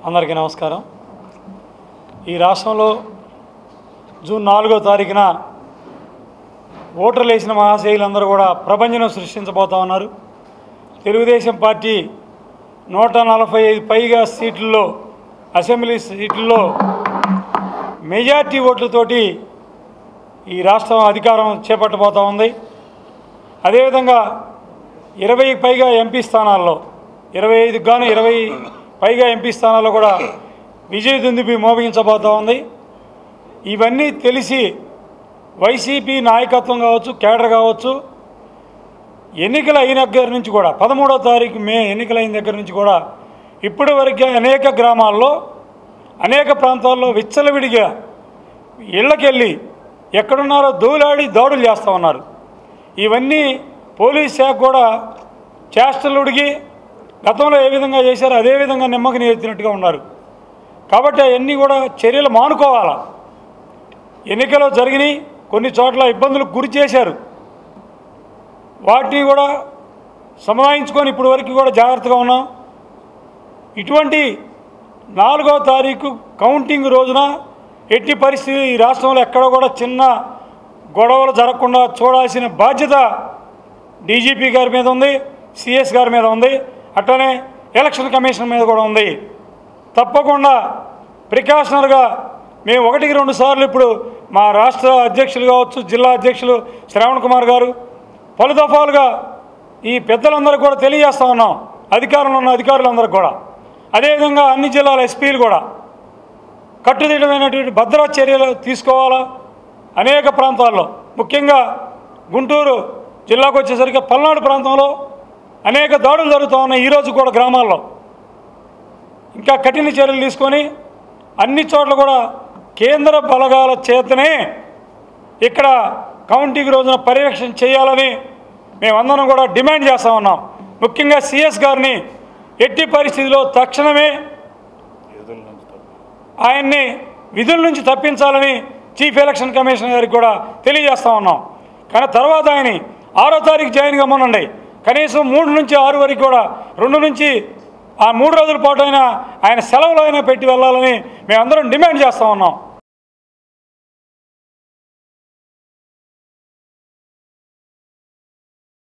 అందరికీ నమస్కారం. ఈ రాష్ట్రంలో జూన్ 4వ తారీఖున ఓటర్లు వేసిన మహాశైలందరూ కూడా ప్రపంచం సృష్టించబోతా ఉన్నారు. తెలుగుదేశం పార్టీ 145 పైగా సీట్లలో అసెంబ్లీ సీట్లలో మెజార్టీ ఓట్లతోటి ఈ రాష్ట్రం అధికారం చేపట్టబోతూ ఉంది. అదేవిధంగా 20 పైగా ఎంపీ స్థానాల్లో 25కు గాను 20 పైగా ఎంపీ స్థానాల్లో కూడా విజయదుందుబి మోగించబోతూ ఉంది. ఇవన్నీ తెలిసి వైసీపీ నాయకత్వం కావచ్చు, కేడర్ కావచ్చు, ఎన్నికలు అయిన దగ్గర నుంచి కూడా 13వ తారీఖు మే ఎన్నికలైన దగ్గర నుంచి కూడా ఇప్పటి వరకే అనేక గ్రామాల్లో అనేక ప్రాంతాల్లో విచ్చలవిడిగా ఇళ్ళకెళ్ళి ఎక్కడున్నారో దోలాడి దాడులు చేస్తూ ఉన్నారు. ఇవన్నీ పోలీస్ శాఖ కూడా చేష్టలుడిగి గతంలో ఏ విధంగా చేశారో అదేవిధంగా నిమ్మకి నీరెత్తినట్టుగా ఉన్నారు. కాబట్టి అవన్నీ కూడా చర్యలు మానుకోవాలా. ఎన్నికలు జరిగినాయి, కొన్ని చోట్ల ఇబ్బందులకు గురి చేశారు, వాటిని కూడా సమాయించుకొని ఇప్పటి వరకు కూడా జాగ్రత్తగా ఉన్నాం. ఇటువంటి 4వ తారీఖు కౌంటింగ్ రోజున ఎట్టి పరిస్థితి ఈ రాష్ట్రంలో ఎక్కడ కూడా చిన్న గొడవలు జరగకుండా చూడాల్సిన బాధ్యత డీజీపీ గారి మీద ఉంది, సిఎస్ గారి మీద ఉంది, అట్లనే ఎలక్షన్ కమిషన్ మీద కూడా ఉంది. తప్పకుండా ప్రికాషనర్గా మేము 1-2 సార్లు ఇప్పుడు మా రాష్ట్ర అధ్యక్షులు కావచ్చు, జిల్లా అధ్యక్షులు శ్రావణ్ కుమార్ గారు పలు దఫాలుగా ఈ పెద్దలందరూ కూడా తెలియజేస్తూ ఉన్నాం, అధికారంలో ఉన్న అధికారులందరికీ కూడా. అదేవిధంగా అన్ని జిల్లాల ఎస్పీలు కూడా కట్టుదిట్టమైనటువంటి భద్రతా చర్యలు తీసుకోవాలా. అనేక ప్రాంతాల్లో ముఖ్యంగా గుంటూరు జిల్లాకు వచ్చేసరికి పల్నాడు ప్రాంతంలో అనేక దాడులు జరుగుతూ ఉన్నాయి. ఈరోజు కూడా గ్రామాల్లో ఇంకా కఠిన చర్యలు తీసుకొని అన్ని చోట్ల కూడా కేంద్ర బలగాల చేతనే ఇక్కడ కౌంటింగ్ రోజున పర్యవేక్షణ చేయాలని మేమందరం కూడా డిమాండ్ చేస్తూ ఉన్నాం. ముఖ్యంగా సిఎస్ గారిని ఎట్టి పరిస్థితిలో తక్షణమే ఆయన్ని విధుల నుంచి తప్పించాలని చీఫ్ ఎలక్షన్ కమిషనర్ గారికి కూడా తెలియజేస్తూ ఉన్నాం. కానీ తర్వాత ఆయన 6వ తారీఖు జాయిన్ కమ్మనండి, కనీసం 3 నుంచి 6 వరకు కూడా 2 నుంచి 3 రోజుల పాటు అయినా ఆయన సెలవులు అయినా పెట్టి వెళ్ళాలని మేమందరం డిమాండ్ చేస్తూ ఉన్నాం.